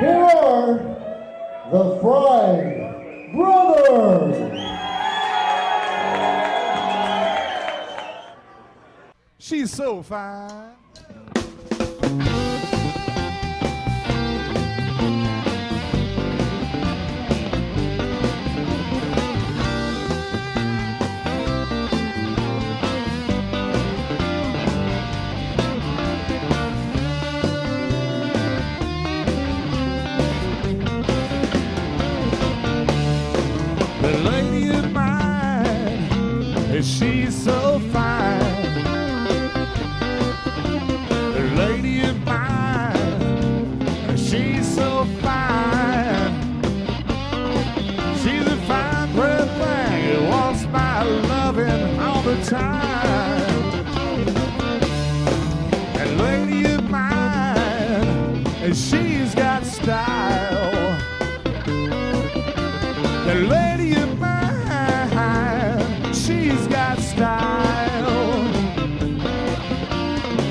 Here are the Fry Brothers. She's so fine. The lady of mine, she's so fine. The lady of mine, she's so fine. She's a fine, pretty thing who wants my loving all the time. That lady of mine, she's got style. The lady of mine, she's got style.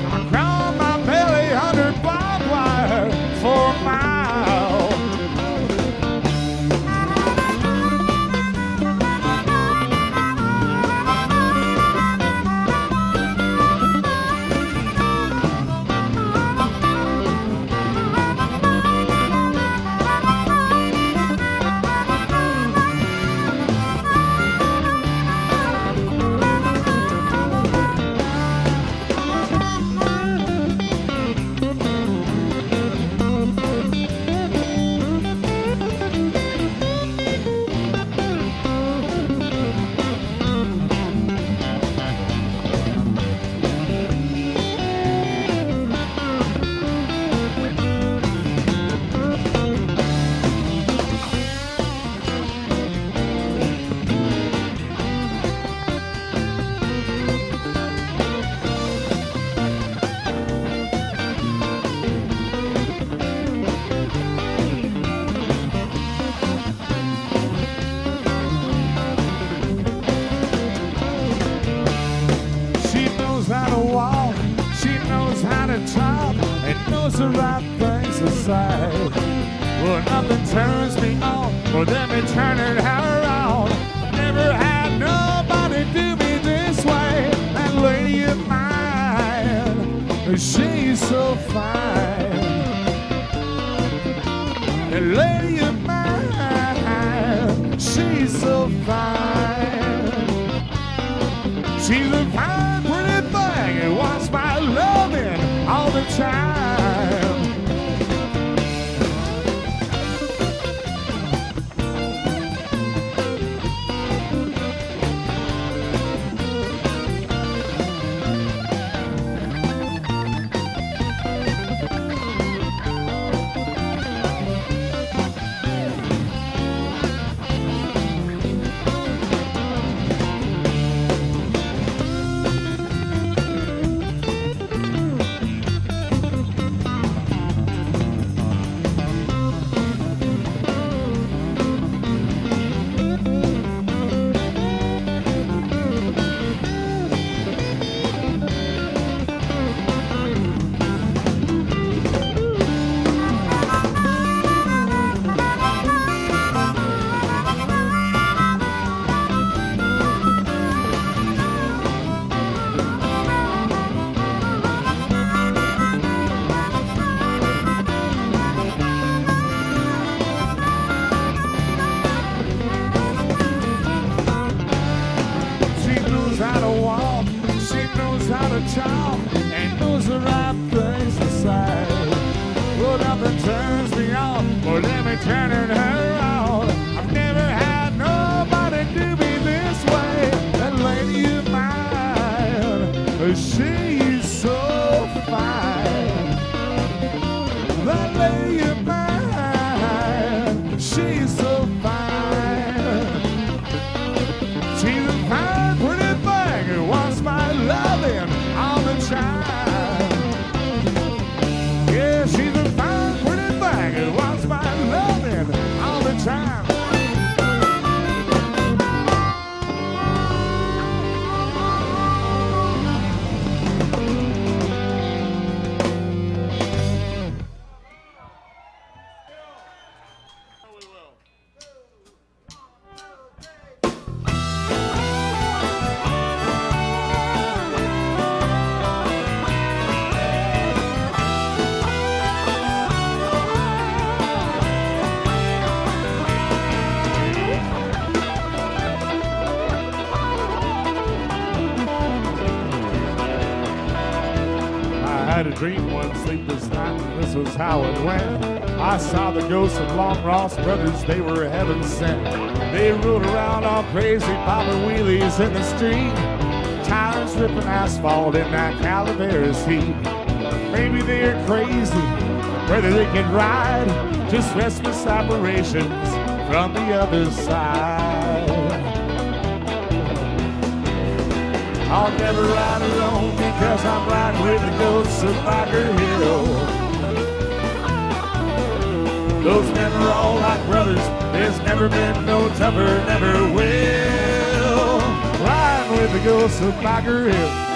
I crawl my belly under barbed wire for a mile. The right things to say. Well, nothing turns me on more than me turning her on. Never had nobody do me this way. That lady of mine, she's so fine. That lady of mine, she's so fine. She's a fine, pretty thing who wants my loving all the time. dream one sleepless night, and this was how it went. I saw the ghosts of Long Ross brothers, they were heaven sent. They rode around all crazy, popping wheelies in the street, tires ripping asphalt in that Calaveras heat. Maybe they're crazy, whether they can ride, just restless operations from the other side. I'll never ride alone because I'm riding with the ghosts of Biker Hill. Those men are all like brothers, there's never been no tougher, never will. Riding with the ghosts of Biker Hill.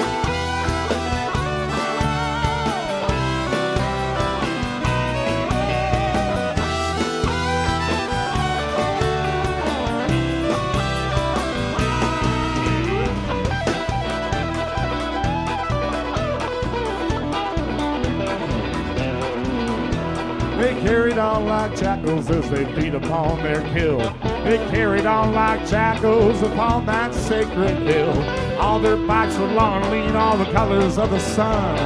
They carried on like jackals as they feed upon their kill. They carried on like jackals upon that sacred hill. All their bikes were long and lean, all the colors of the sun.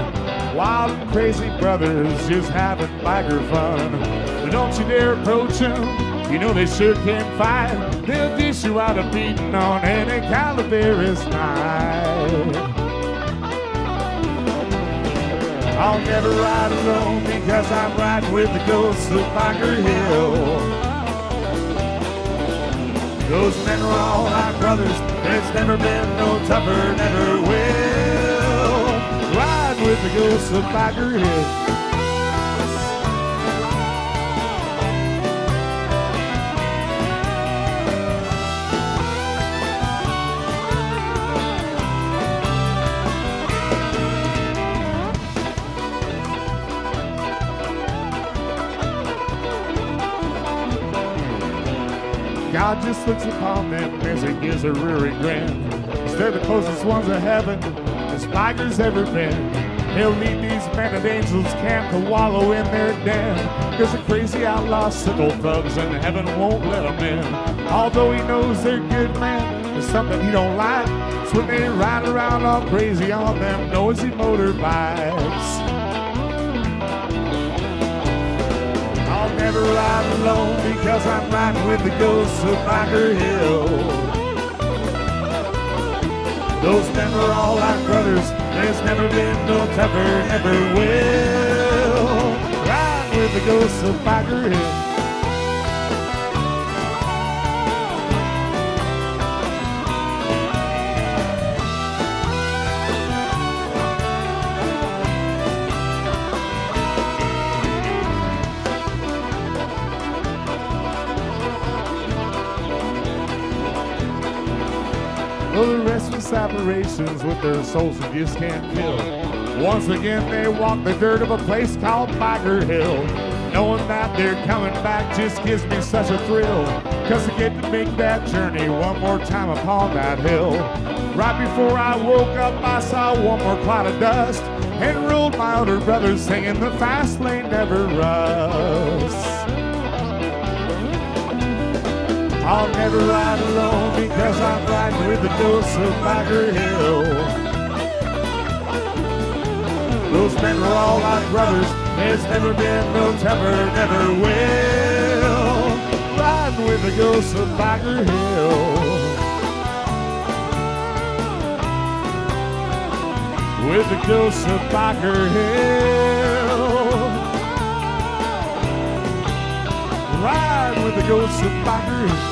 Wild and crazy brothers just having biker fun. But don't you dare approach them, you know they sure can fight. They'll dish you out a beating on any Calaveras night. I'll never ride alone because I'm riding with the ghosts of Biker Hill. Those men were all like brothers, there's never been no tougher, never will. Ride with the ghosts of Biker Hill. God just looks upon them as he gives a rearing grin. They're the closest ones to heaven as bikers ever been. He'll lead these men at Angels Camp to wallow in their den. Cause the crazy outlaw sickle thugs and heaven won't let them in. Although he knows they're good men, there's something he don't like. It's when they ride around all crazy on them noisy motorbikes. I'll never ride alone because I'm riding with the ghosts of Biker Hill. Those men were all like brothers, there's never been no tougher, never will. Ride with the ghosts of Biker Hill. Oh, the restless operations with their souls you just can't kill. Once again they walk the dirt of a place called Biker Hill. Knowing that they're coming back just gives me such a thrill. Cause I get to make that journey one more time upon that hill. Right before I woke up I saw one more cloud of dust and ruled my older brothers singing the fast lane never rusts. I'll never ride alone because I'm riding with the ghosts of Biker Hill. Those men were all like brothers, there's never been no tougher, never will. Riding with the ghosts of Biker Hill. With the ghosts of Biker Hill. Ride with the ghosts of Biker Hill.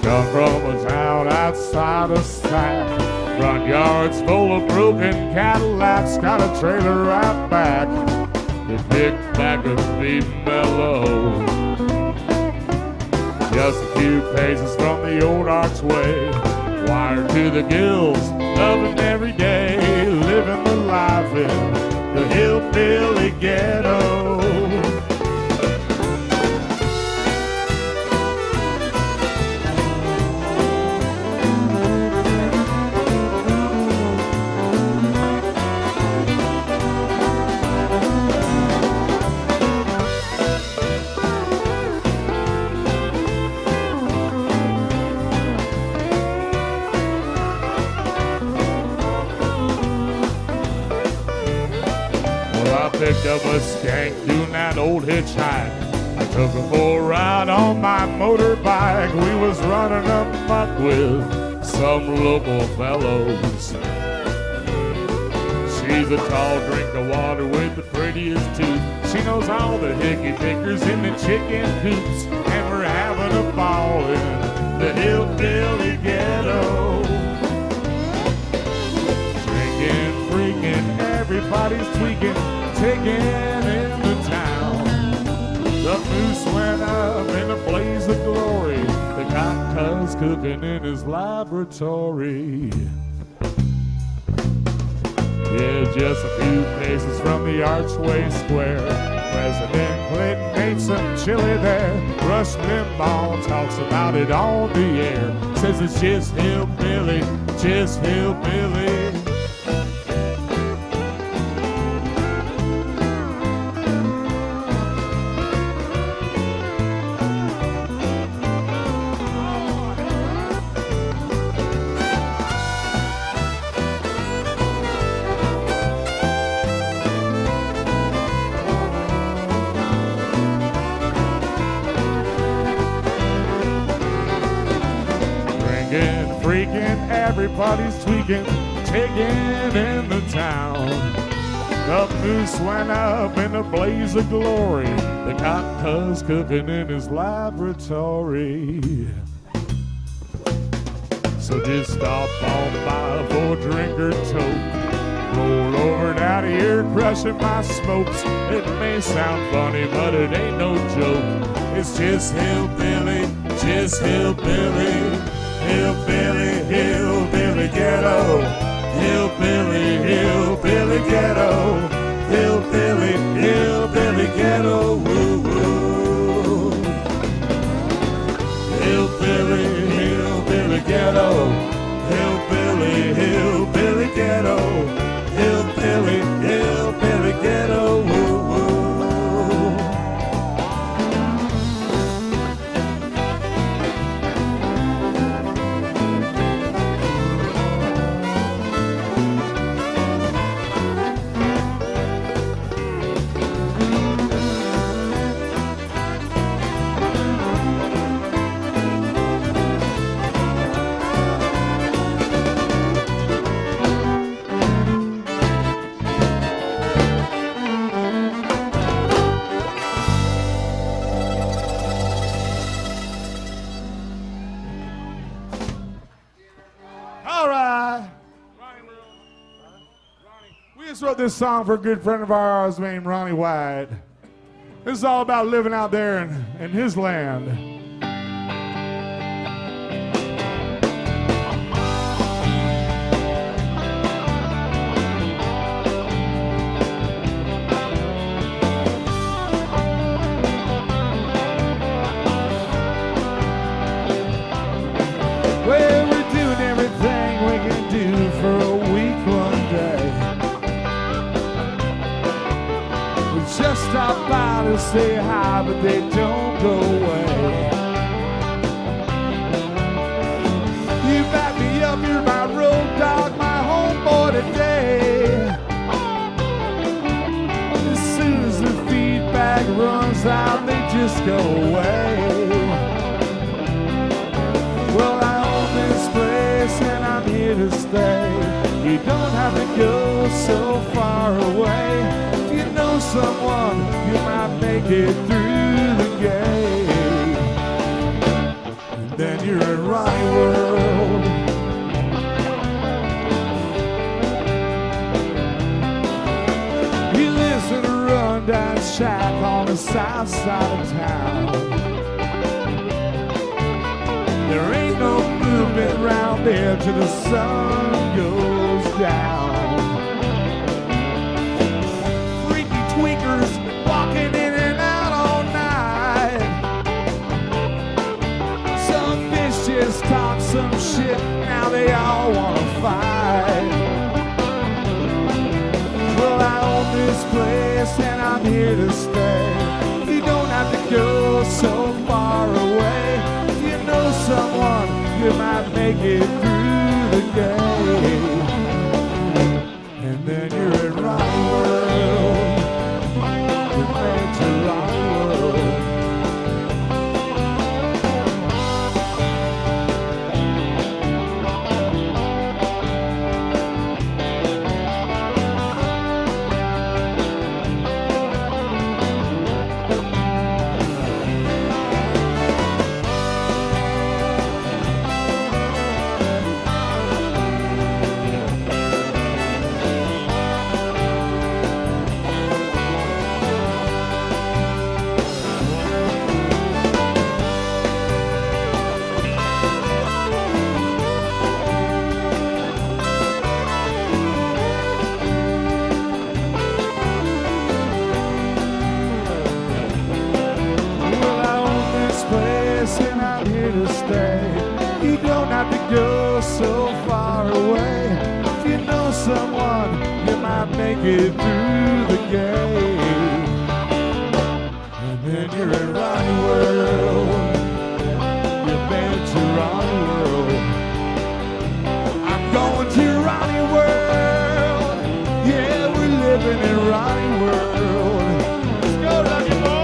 Come from a town outside of sight. Front yard's full of broken Cadillacs. Got a trailer right back. They picked back a beat mellow. Just a few paces from the old archway. Wired to the gills, loving every day. Living the life in the Hillbilly Ghetto. Picked up a skank doing that old hitchhike. I took her for a ride on my motorbike. We was running amok with some local fellows. She's a tall drink of water with the prettiest tooth. She knows all the hickey pickers in the chicken coops. And we're having a ball in the Hillbilly Ghetto. Drinking, freaking, everybody's tweaking. Taking in the town. The moose went up in a blaze of glory. The got cuz cooking in his laboratory. Yeah, just a few paces from the Archway Square. President Clinton ate some chili there. Rush Limbaugh talks about it on the air. Says it's just hillbilly, just hillbilly. Everybody's tweaking, taking in the town. The moose went up in a blaze of glory. The got cuz cooking in his laboratory. So just stop on by for a drink or toke. Roll over and out of here, crushing my smokes. It may sound funny, but it ain't no joke. It's just hillbilly, just hillbilly. Hillbilly, hillbilly ghetto. Hillbilly, hillbilly ghetto. Hillbilly, hillbilly ghetto. Woo woo. Hillbilly, hillbilly ghetto. Hillbilly, hillbilly ghetto. Hillbilly, hillbilly ghetto. Woo woo. Wrote this song for a good friend of ours named Ronnie White. This is all about living out there in his land. Well, we're doing everything we can do for a week one day. Just stop by to say hi, but they don't go away. You back me up, you're my road dog, my homeboy today. As soon as the feedback runs out, they just go away. Well, I own this place and I'm here to stay. You don't have to go so far away. You know someone, you might make it through the gate. And then you're in Ronnie World. He lives in a rundown shack on the south side of town. There ain't no movement round there till the sun goes down. Freaky tweakers walking in and out all night. Some bitches talk some shit, now they all wanna fight. Well, I own this place and I'm here to stay. You don't have to go so far away. If you know someone, you might make it through the day. And then you're in Ronnie World. You're made to Ronnie World. You don't have to go so far away. If you know someone, you might make it through the game. And then you're in Ronnie World. You're made to Ronnie World. I'm going to Ronnie World. Yeah, we're living in Ronnie World. Let's go, Lucky Boy.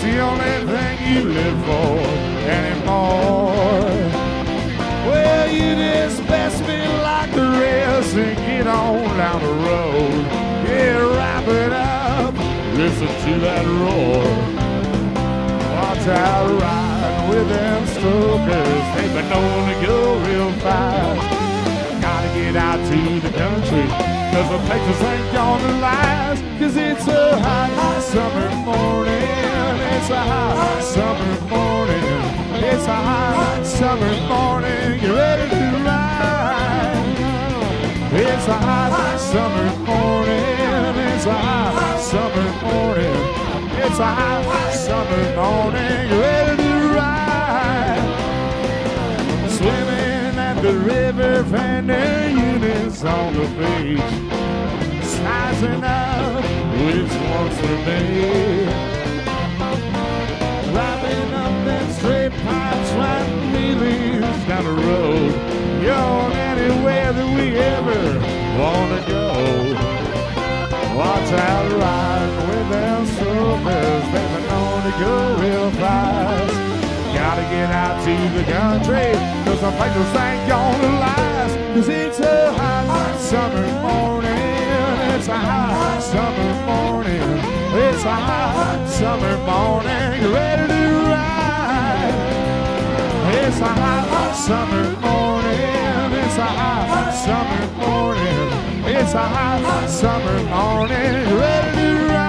The only thing you live for anymore. Well, you just best be like the rest and get on down the road. Yeah, wrap it up, listen to that roar. Watch out riding with them stokers, they've been known to go real fast. Gotta get out to the country, cause the Texas ain't gonna last. Cause it's a hot, hot summer morning. It's a hot summer morning. It's a hot summer morning. You ready to ride? It's a hot summer morning. It's a hot summer morning. It's a hot summer morning. You ready to ride? the river and their units on the beach, sizing up which ones were made. Driving up them straight pipes, riding wheelies down the road, going anywhere that we ever wanna go. Watch out riding with them strollers, they've been known to go real fast. Gotta get out to the country, cause some places ain't gonna last. Cause it's a hot summer morning, it's a hot summer morning, it's a hot summer morning, you ready to ride? It's a hot summer morning, it's a hot summer morning, it's a hot summer morning, you ready to ride?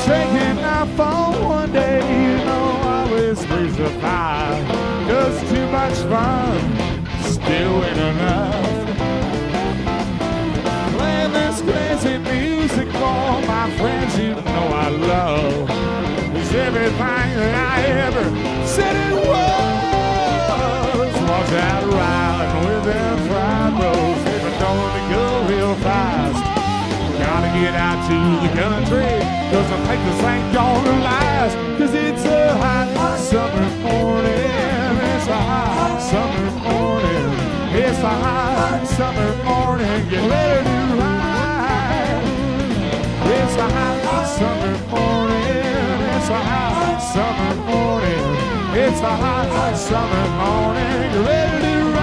Taking off on one day, you know, always leaves a fire. Cause too much fun still ain't enough. Playing this crazy music for my friends you know I love. It's everything that I ever said it was. Watch out riding with them fried rolls, they've been known to go real fast. Gotta get out to the country, cause the places ain't gonna last. Cause it's a hot summer morning, it's a hot summer morning, it's a hot summer morning, get ready to ride. It's a hot summer morning, it's a hot summer morning, it's a hot summer morning, get ready to ride.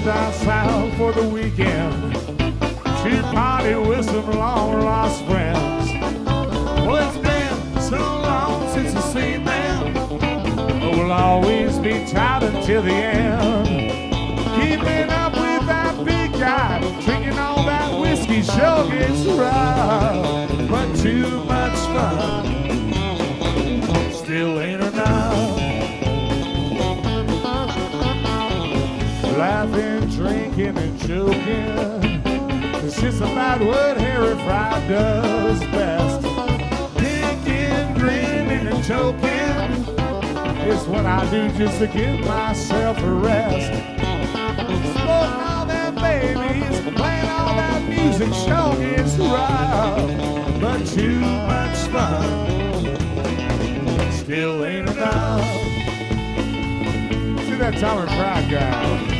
Down south for the weekend to party with some long lost friends. Well, it's been so long since I've seen them, but we'll always be tied until the end. Keeping up with that big guy, drinking all that whiskey sure gets rough, but too much fun still ain't enough. Laughing, drinking, and joking, it's just about what Harry Fry does best. Thinking, grinning, and choking is what I do just to give myself a rest. Smoking all them babies, playing all that music, sure gets rough, but too much fun still ain't enough. See that Tom and Fry guy?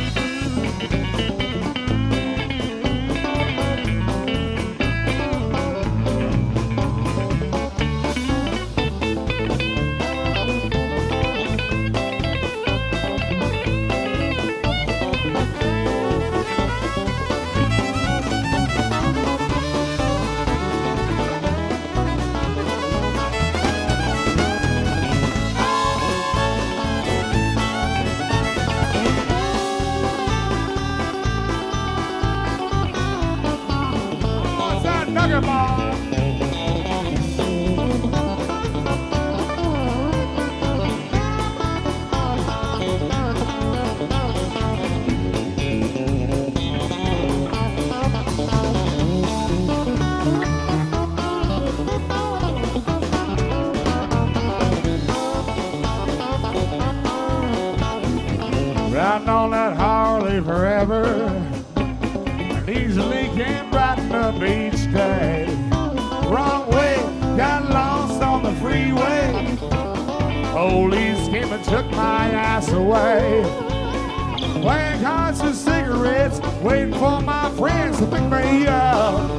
Nugget Ball. Riding on that Harley forever, and easily can brighten up each day. Wrong way, got lost on the freeway. Police came and took my ass away. Playing cards and cigarettes, waiting for my friends to pick me up.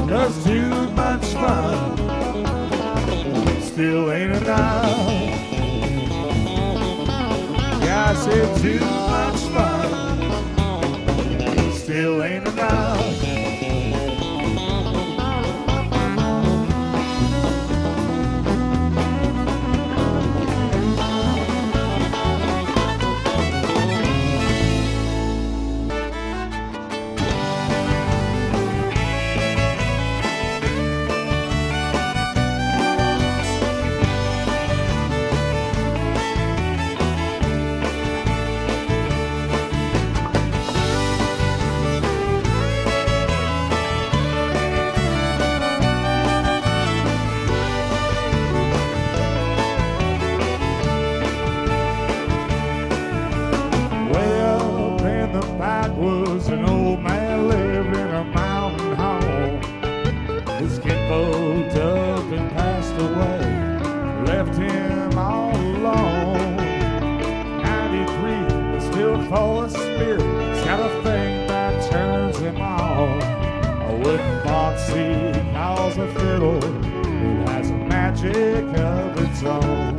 'Cause too much fun still ain't enough. I said too much fun still ain't enough. Fiddle, who has a magic of its own.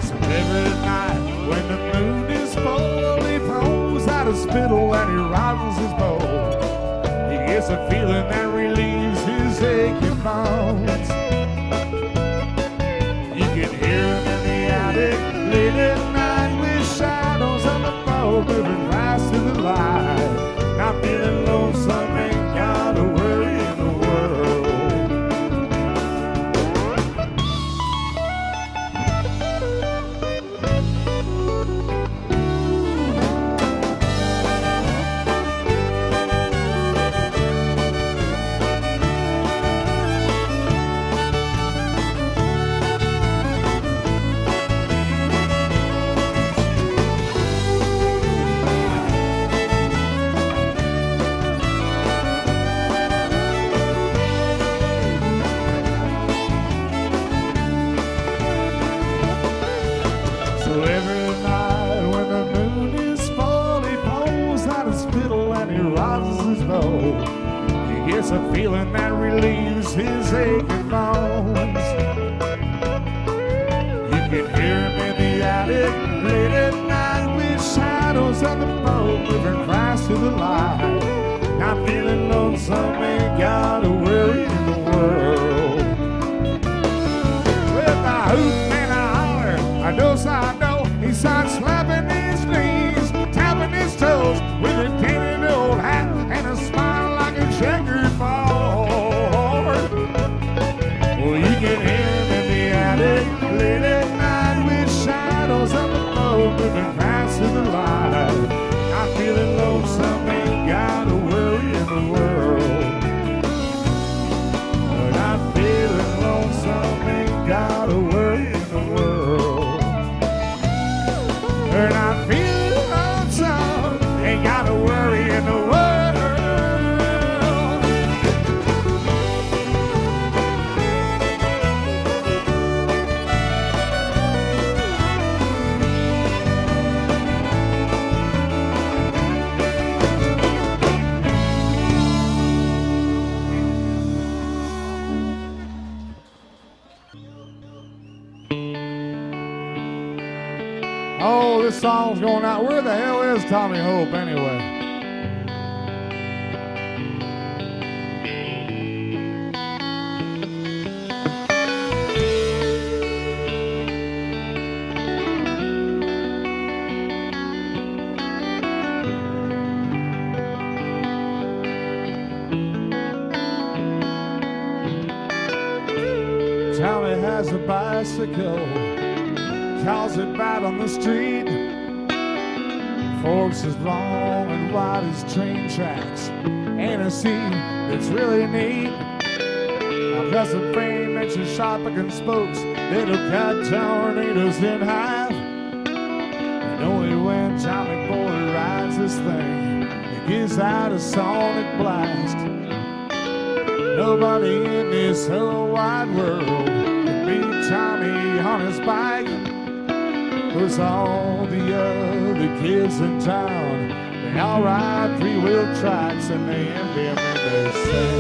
So every night when the moon is full, he pulls out his fiddle and he rocks his bow. He gets a feeling that relieves his aching bones. You can hear him in the attic late at night with shadows on the bow moving fast to the light. Not feeling lonesome, ain't got a worry in the world. A feeling that relieves his aching bones. You can hear him in the attic late at night with shadows on the boat moving fast to the light. Not feeling lonesome, ain't got a worry in the world. With a hoot and a holler, I know, he starts slapping his knees, tapping his toes with a tinted old hat and a smile like a checkered board. Well, you can hear him in the attic late at night with shadows on the boat moving fast to the light. Not feeling lonesome, ain't got a worry in the world. Not feeling lonesome, ain't got a worry in the world. Not feeling lonesome, ain't got a worry in the world. Oh, this song's going out. Where the hell is Tommy Hope anyway? rides a bicycle, calls it bad on the street. Forks as long and wide as train tracks, and a seat that's really neat. A custom frame makes you sharp looking spokes that'll cut tornadoes in half. And only when Tommy Boy rides this thing, it gives out a sonic blast. Nobody in this whole wide world can beat Tommy on his bike. 'Cause all the other kids in town, they all ride three-wheel tracks and they envy him and they say,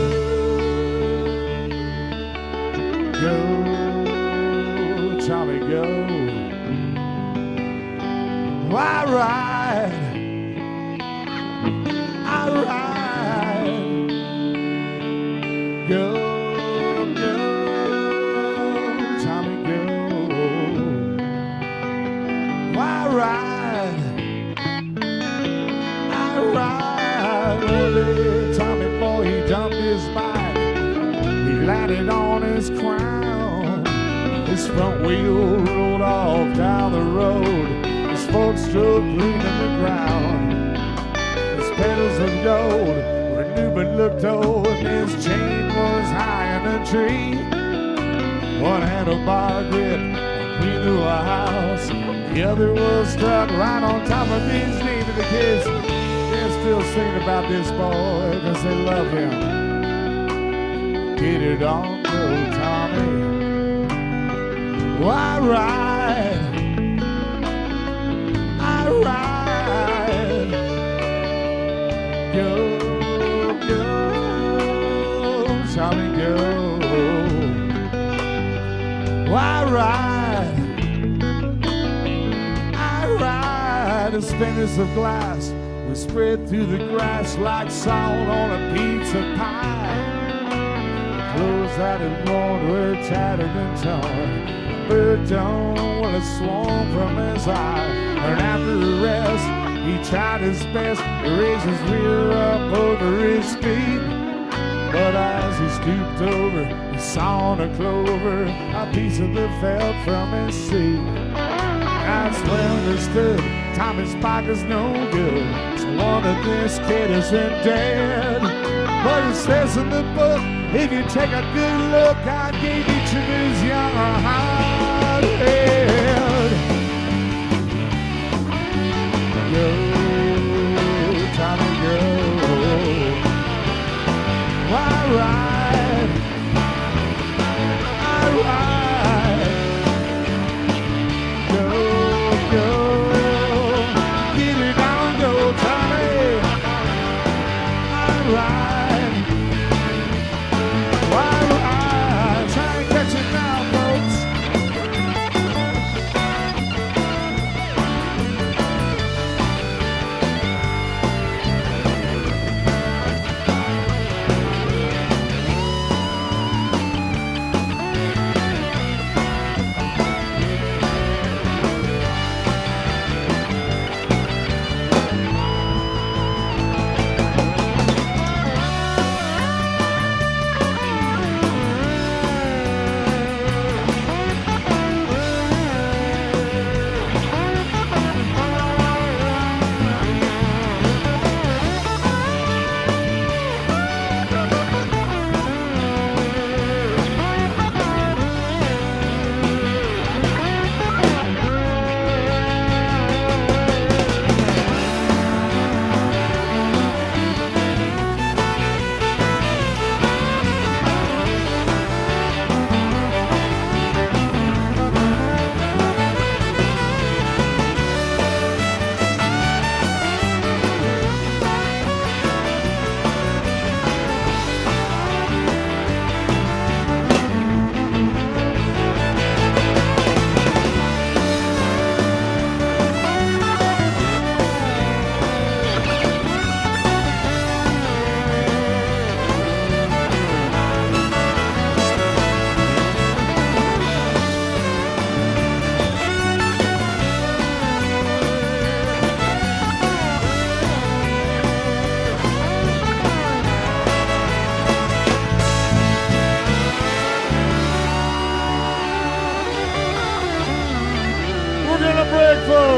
go, Tommy, go. I ride, go, go, Tommy, go. I ride. One day, Tommy Boy, he jumped his bike. He landed on his crown. His front wheel rolled off down the road. His four-stroke leaned in the ground. His pedals of gold were new but looked old, and his chain was high in a tree. One handlebar grip clean through a house. The other was stuck right on top of his knee. To the kids, they're still singing about this boy because they love him. Get it on, go, Tommy. I ride, go, go, Tommy, go. I ride. His fingers of glass were spread through the grass like salt on a pizza pie. The clothes that had worn were tattered and torn. Bird dome well, it swung from his eye. And after the rest, he tried his best to raise his rear up over his feet. But as he stooped over, he saw on a clover a piece of the felt from his seat. That's when I understood Tommy's bike is no good. So one of this kid isn't dead. But it says in the book, if you take a good look, I gave each of his young hard head. Go, Tommy, go. I ride. Go, go. Get it on, go, Tommy. I ride. Try to catch it now, folks.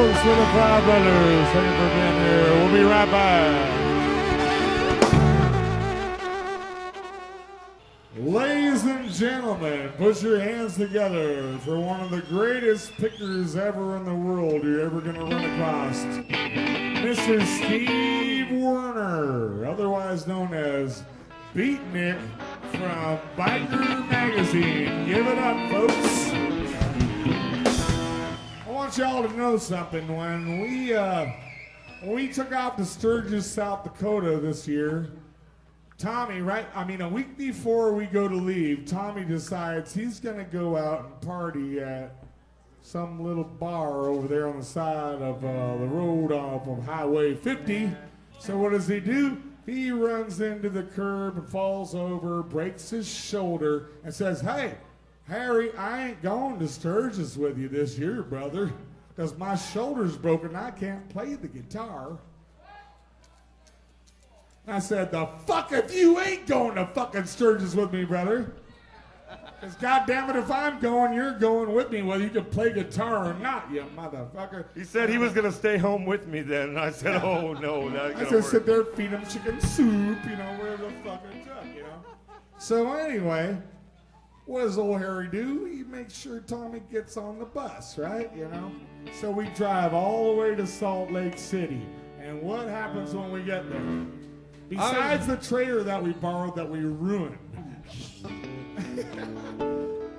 folks, for the Fry Brothers. Thank you for being here. We'll be right back. Ladies and gentlemen, put your hands together for one of the greatest pickers ever in the world you're ever going to run across. Mr. Steve Werner, otherwise known as Beatnik from Biker Magazine. Give it up, folks. I want y'all to know something. When we took off to Sturgis, South Dakota this year, Tommy, a week before we go to leave, Tommy decides he's going to go out and party at some little bar over there on the side of the road off of Highway 50. So what does he do? He runs into the curb and falls over, breaks his shoulder, and says, "Hey, Harry, I ain't going to Sturgis with you this year, brother, because my shoulder's broken. I can't play the guitar." I said, "The fuck if you ain't going to fucking Sturgis with me, brother. Because goddamn it, if I'm going, you're going with me, whether you can play guitar or not, you motherfucker." He said he was going to stay home with me then. And I said, "Oh, no, that ain't I gonna said, work." sit there, feed him chicken soup, wherever the fuck it took, So anyway, what does old Harry do? He makes sure Tommy gets on the bus, right, So we drive all the way to Salt Lake City. And what happens when we get there? Besides the trailer that we borrowed that we ruined.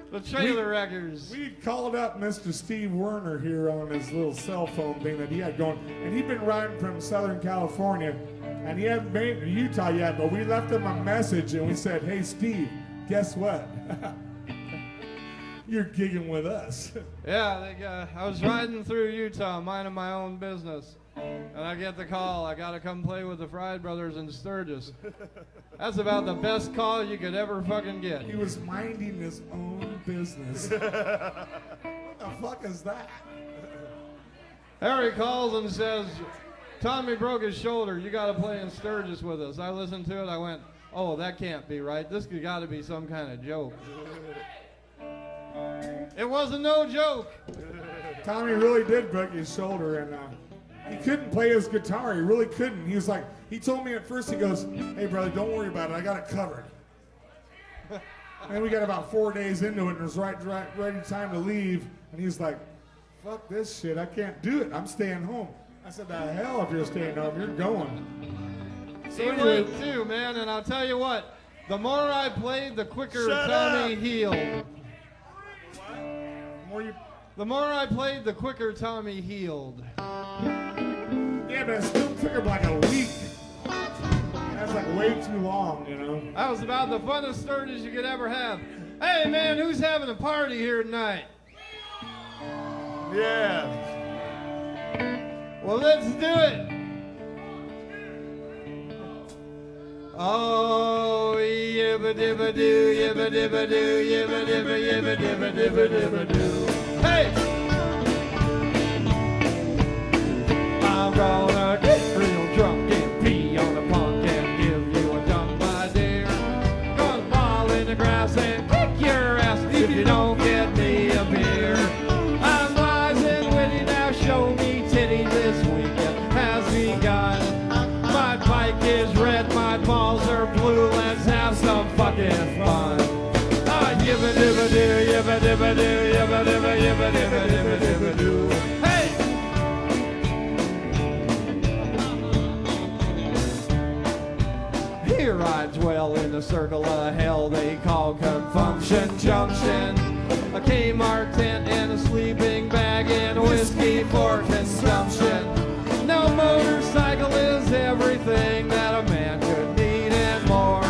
The trailer wreckers. We called up Mr. Steve Werner here on his little cell phone thing that he had going. And he'd been riding from Southern California. And he hadn't made it to Utah yet. But we left him a message and we said, "Hey, Steve, guess what? You're gigging with us." Yeah, I was riding through Utah, minding my own business. And I get the call, "I got to come play with the Fry Brothers in Sturgis." That's about the best call you could ever fucking get. He was minding his own business. What the fuck is that? Harry calls and says, "Tommy broke his shoulder. You got to play in Sturgis with us." I listened to it. I went, "Oh, that can't be right. This has got to be some kind of joke." It wasn't no joke. Tommy really did break his shoulder, and he couldn't play his guitar. He really couldn't. He was like, he told me at first, he goes, "Hey, brother, don't worry about it. I got it covered." And we got about 4 days into it, and it was right ready time to leave. And he's like, "Fuck this shit. I can't do it. I'm staying home." I said, "The hell if you're staying home. You're going." So He anyway, went too, man, and I'll tell you what, the more I played, the quicker Shut Tommy up. healed. more you, The more I played, the quicker Tommy healed. yeah, but it still took him like a week. That's like way too long, That was about the funnest Sturgis you could ever have. Hey, man, who's having a party here tonight? Yeah. Well, let's do it. Oh, yibba dibba doo, yibba dibba doo, yibba dibba yibba dibba dibba dibba doo. Hey! I'm gonna get real drunk and pee on a punk and give you a dump, my dear. Gonna fall in the grass and kick your ass if you don't get me a beer. I'm wise and witty, now show me titty. This weekend has begun. My bike is red, my balls are blue, let's have some fucking fun. Ah, yibba dibba doo, yibba dibba doo, yibba dibba yibba dibba dibba dibba doo. Hey! Here I dwell in the circle of hell they call Confunction Junction. A Kmart tent and a sleeping bag and whiskey for consumption. No motorcycle is everything that a man could need and more.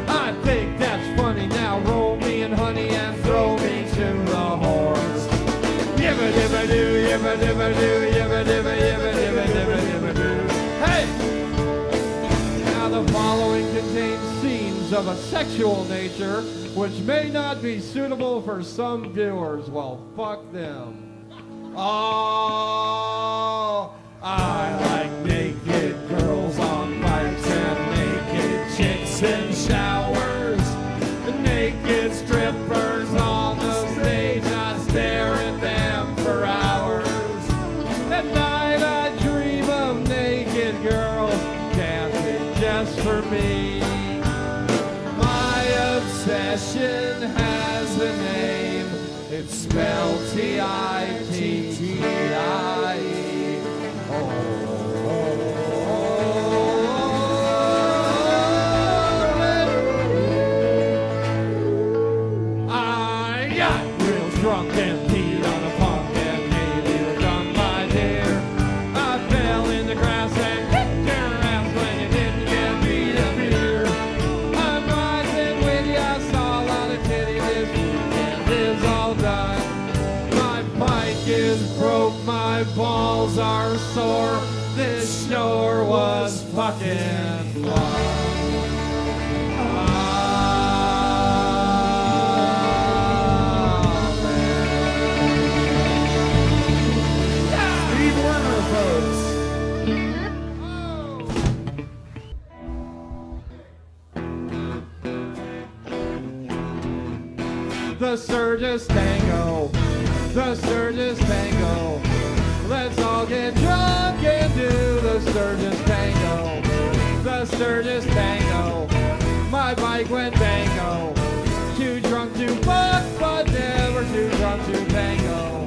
I think that's funny, now roll me in honey and throw me to the horse. Yibba dibba doo, yibba dibba doo, yibba dibba yibba dibba dibba dibba doo. Hey! Now the following contains scenes of a sexual nature which may not be suitable for some viewers. Well, fuck them. Oh, I like naked girls on bikes and naked chicks in showers. Naked strippers on the stage, I stare at them for hours. And profession has a name. It's spelled T-I-T-T-I-E. I got real drunk and peed on a punk and maybe you were drunk, my dear. I fell in the grass and kicked your ass when you didn't get me a beer. I'm rising with you, I saw a lot of titty this weekend is all done. My bike is broke, my balls are sore. This sure was fucking fun. Steve Werner, folks. The Sturgis Tango, the Sturgis Tango. Let's all get drunk and do the Sturgis Tango, the Sturgis Tango. My bike went tango. Too drunk to fuck, but never too drunk to tango.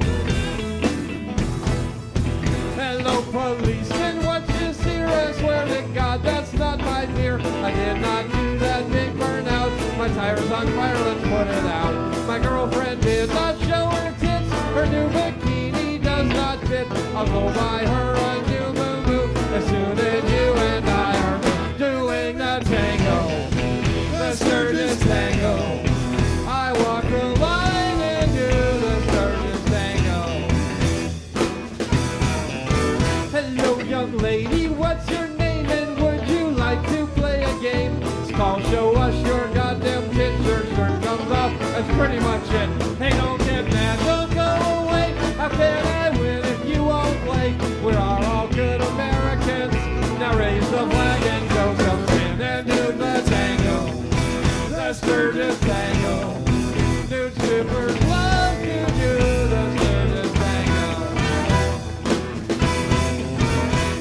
Hello, policeman, what's this here? I swear to God, that's not my beer. I did not do that big burnout. My tire's on fire, let's put it out. My girlfriend did not show her tits. Her new bikini does not fit. I'll go buy her a new moo-moo as soon as you and I are doing the tango, the Sturgis Tango. I walk the line and do the Sturgis Tango. Hello, young lady, what's your name and would you like to play a game? It's called Show Us Your Goddamn Tits. Your shirt comes off, that's pretty much it. Hey, don't get mad, don't go away. How can I win if you won't play? We are all good Americans. Now raise the flag and show some sin and do the tango, the Sturgis Tango. Nude strippers love to do the Sturgis Tango.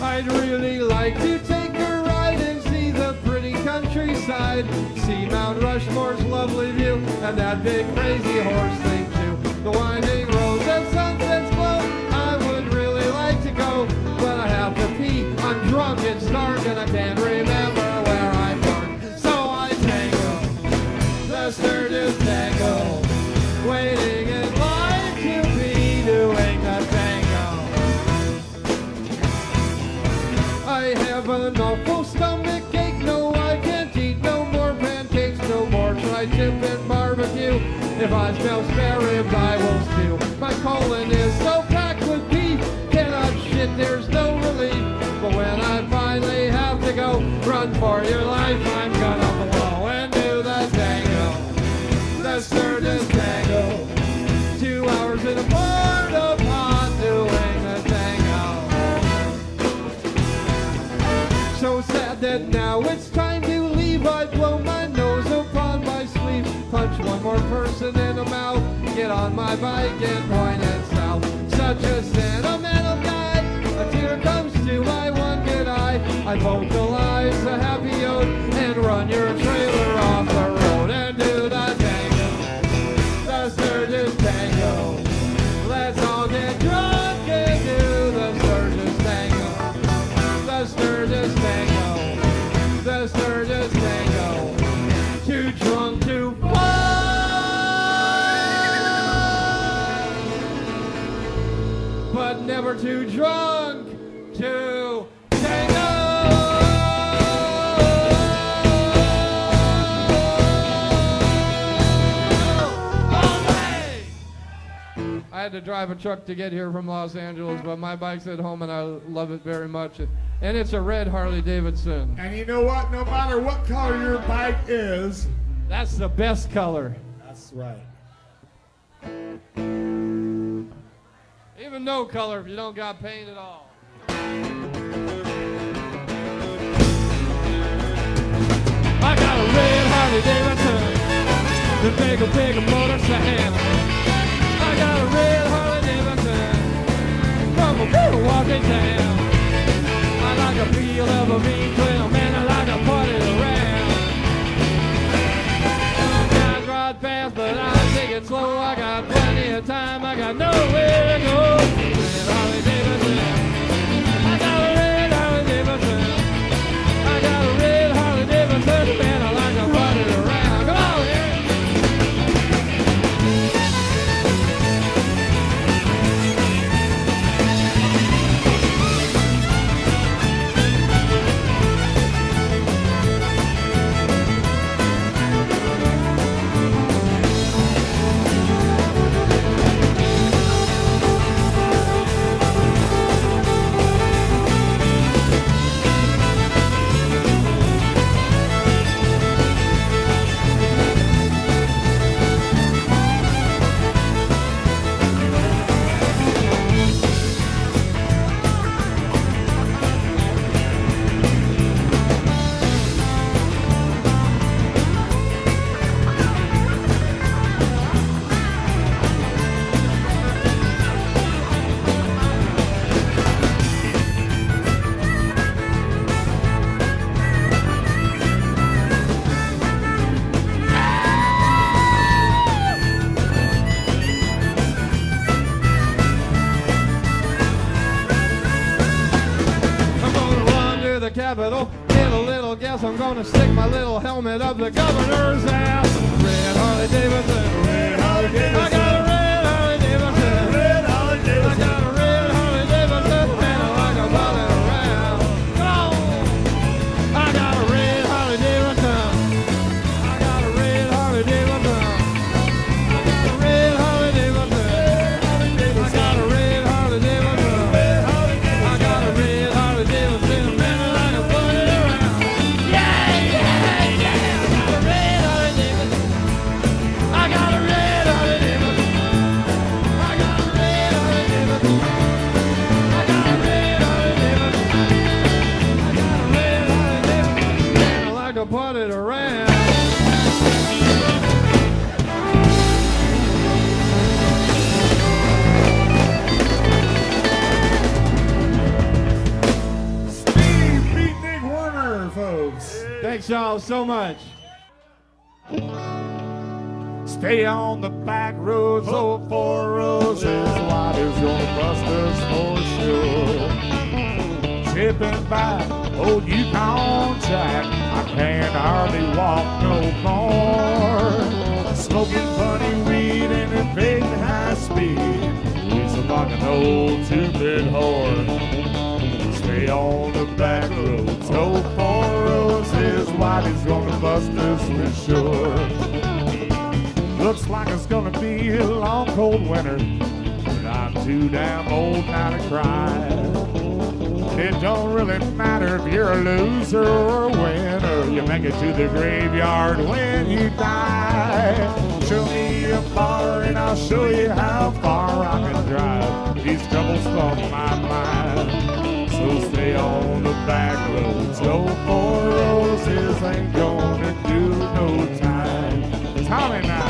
I'd really like to take a ride and see the pretty countryside. See Mount Rushmore's lovely view and that big crazy horse thing too. The winding roads and sunsets glow. I would really like to go, but I have to pee. I'm drunk, it's dark, and I can't remember where I'm born. So I tango, the Sturgis Tango, waiting in line to be doing the tango. I have an awful stomach ache, no, I can't eat no more pancakes, no more tri-tip and barbecue. If I smell spare ribs, I will stew. My colon is so packed with pee, cannot shit, there's no relief. But when I finally have to go, run for your life, I'm gonna blow and do the tango, the Sturgis Tango. 2 hours in a porta pot doing the tango. So sad that now it's time to leave. I blow my nose upon my sleeve, punch one more person in the mouth, get on my bike and point it south. Such a sentimental guy, a tear comes to my one good eye. I vocalize a happy ode and run your trailer off the road and do the tango, the Sturgis Tango. Let's all get drunk and do the Sturgis Tango, the Sturgis Tango, the Sturgis Tango. Too drunk to fight, but never too drunk to tango. I had to drive a truck to get here from Los Angeles, but my bike's at home and I love it very much. And it's a red Harley-Davidson. And you know what? No matter what color your bike is, That's the best color. that's right. Even no color if you don't got paint at all. I got a red Harley-Davidson, the big motorcycle. I got a red Harley-Davidson from a little walking town. I like a feel of a mean twin, man, I like a party around. Some guys ride gonna stick my little helmet up the governor's ass. Red Harley-Davidson, red Harley-Davidson. I got a red Harley-Davidson, red Harley-Davidson. I got a red Harley-Davidson, and I like to ball it around. Go! I got a red Harley-Davidson. I got a red Harley-Davidson. I got a red Harley-Davidson. I got a red Harley-Davidson. I got a red Harley-Davidson, and I like to ball it around. Yeah, yeah, yeah. I got a red Harley-Davidson. I got a red Harley-Davidson. I got a red Harley-Davidson. I got a red Harley-Davidson. I got a red Harley-Davidson, and I like to put it around. Steve Beatnik Werner, folks. Thanks y'all so much. Stay on the back roads, old four roses. Light is gonna bust us for sure. Tipping back, old Yukon Jack. I can't hardly walk no more. Smoking funny weed and a big high speed. It's like an old two-bit whore. Stay on the back roads, old four roses. Light is gonna bust us for sure. Looks like it's gonna be a long, cold winter, but I'm too damn old now to cry. It don't really matter if you're a loser or a winner. You make it to the graveyard when you die. Show me a bar and I'll show you how far I can drive these troubles from my mind. So stay on the back roads. No four roses ain't gonna do no time. Tommy now.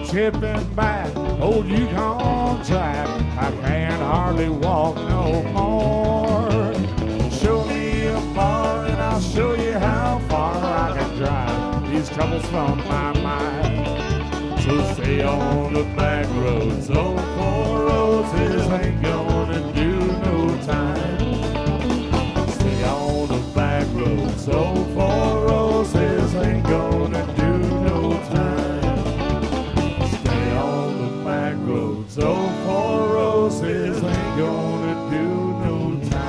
Tipping back, old Yukon Jack. I can't hardly walk no more. Show me a bar and I'll show you how far I can drive these troubles from my mind. So stay on the back roads, old four roses ain't gonna do no time. Stay on the back roads, old four roses ain't gonna do no time. So four roses ain't gonna do no time.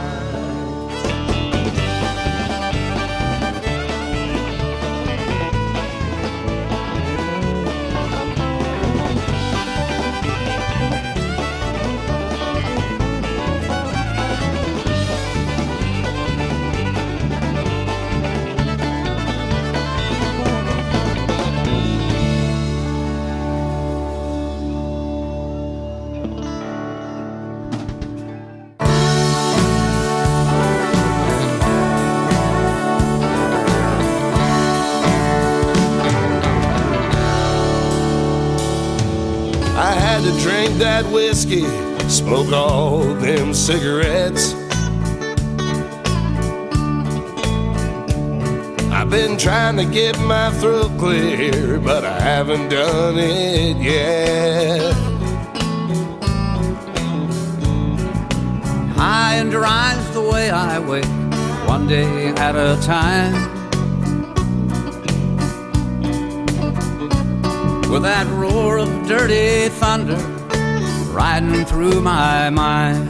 To drink that whiskey, smoke all them cigarettes. I've been trying to get my throat clear, but I haven't done it yet. High and dry's the way I wake, one day at a time. With that roar of dirty thunder riding through my mind.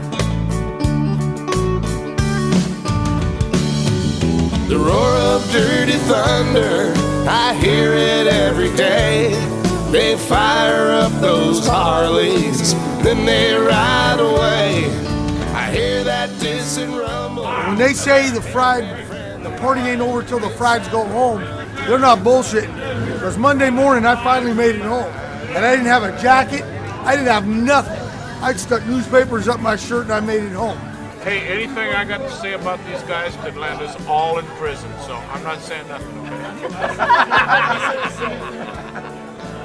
The roar of dirty thunder, I hear it every day. They fire up those Harleys, then they ride away. I hear that distant rumble. When they say the party ain't over till the frieds go home, they're not bullshitting. Because Monday morning, I finally made it home. And I didn't have a jacket. I didn't have nothing. I stuck newspapers up my shirt and I made it home. Hey, anything I got to say about these guys could land us all in prison, so I'm not saying nothing, okay?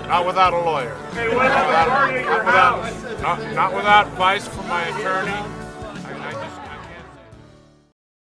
Not without a lawyer. Hey, not without advice from my attorney.